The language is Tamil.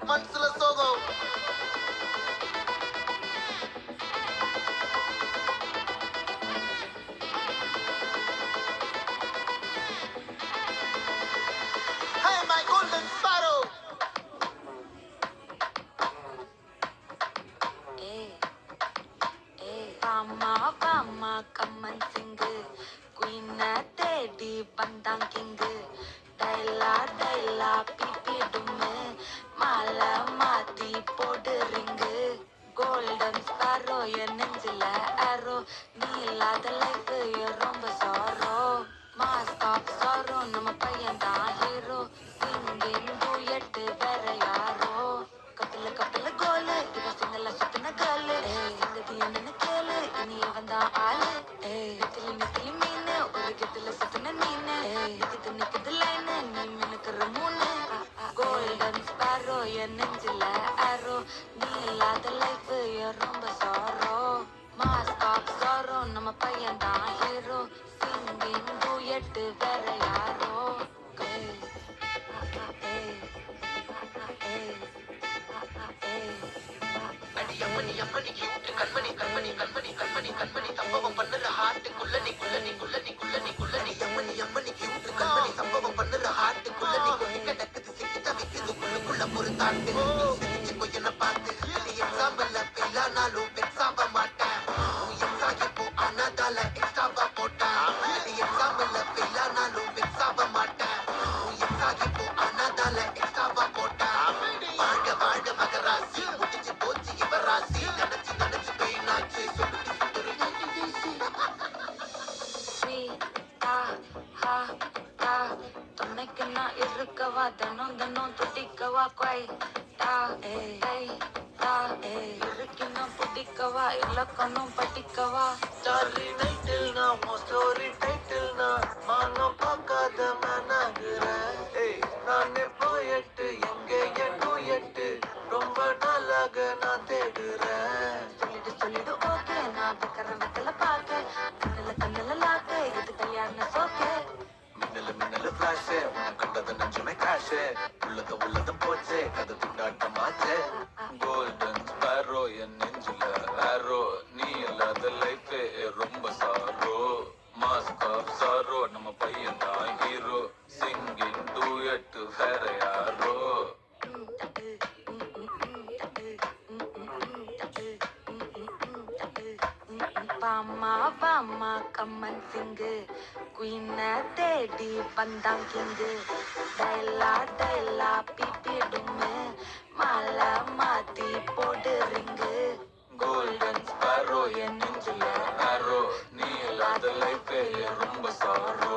மனசுல சோகம். Hey, my golden sparrow. Bama Bama கம்மன் சிங்கு குயின தேடி வந்தான் கிங்கு டைலா டைலா பிபி டும்மு மாலை மாத்தி போடு ரிங்கு கோல்டன் ஸ்பாரோ என் நெஞ்சில ஆரோ நீ இல்லாத லைஃப் ரொம்ப சாரோ மாஸ்க் ஆஃப் சாரோ நம்ம பையன் தான் ஹீரோ சிங்கிங் டூயட் வேற யாரோ கப்பில கப்பில கோலு இவ சிங்கல சுத்தின கேளு சங்கதி என்னன்னு கேளு இனி இவன் தான் ஆளு நெத்திலி நெத்திலி மீனு ஒரு கெத்துல சுத்தின மீனு இதுக்கு நிக்குது லைனு நீ மினுக்குற மூணு கோல்டன் ஸ்பாரோ என் நெஞ்சில ஆரோ நீ இல்லாத லைஃப் ரொம்ப சாரோ மாஸ்க் ஆஃப் சாரோ நம்ம பையன் தான் ஹீரோ சிங்கிங் டூயட் வேற யாரோ அடி அம்மணி அம்மணி கியூட் கண்மணி கண்மணி கண்மணி கண்மணி கண்மணி சம்பவம் பண்ணுற ஹார்ட்டுக்குள்ள நீ குள்ள நீ குள்ள நீ குள்ள நீ குள்ள நீ அம்மணி அம்மணி கியூட் கண்மணி சம்பவம் பண்ணுற ஹார்ட்டுக்குள்ள நீ கொட்டி கிடக்குது சிக்கி தவிக்குது உள்ளுக்குள்ள ஒரு தாட்டு சிரிச்சு கொய்யன பார்த்து அது எக்ஸாம்பிள் ஃபெயில் ஆனாலும் வெக்ஸ் ஆக மாட்டேன் எக்ஸா இப்போ அனாதால எக்ஸ்ட்ராவா போட்டேன் அது எக்ஸாம்பிள் ஃபெயில் ஆனாலும் வெக்ஸ் ஆக மாட்டேன் எக்ஸா இப்போ அனாதால எக்ஸ்ட்ராவா போட்டேன் வாழ்க வாழ்க மகராசி முடிஞ்சு போச்சு இவ ராசி நினைச்சு நினைச்சு பெயினாச்சு சொல்லிட்டு சுத்துரு துணைக்கு நான் இருக்கவா தினம் தினம் துடிக்கவா கொய் டா இருக்கணும் பிடிக்கவா இலக்கணும் படிக்கவா ஸ்டாரி டைட்டில் நான் ஸ்டோரி டைட்டில் நான் மானம் பார்க்காத மனாகிறேன் நானே போயிட்டு எங்க எட்டு எட்டு ரொம்ப நாளாக நான் தேடுறேன் சொல்லிடு ஓகே நான் வைக்கிற வெத்தல பாக்க கண்ணுல லாக்கு இது கல்யாண சோக்கு மின்னலு மின்னலு ஃபிளாஷ் உன்னை கண்டது நெஞ்சுமே கிராஷ் உள்ளதும் போச்சே கதை துண்டாட்டமாச்சே கோல்டன் ஸ்பாரோ என் நெஞ்சில ஆரோ நீ இல்லாத லைஃபே ரொம்ப சாரோ மாஸ்க் ஆஃப் சாரோ நம்ம பையன் தான் ஹீரோ சிங்கிங் டூயட் வேற யாரோ பாமா பாமா கம்மன் சிங்கு குயின தேடி வந்தான் கிங்கு டைலா டைலா பிபி டும்மு மாலை மாத்தி போடு ரிங்கு கோல்டன் ஸ்பாரோ என் நெஞ்சில ஆரோ நீ இல்லாத லைஃபே ரொம்ப சாரோ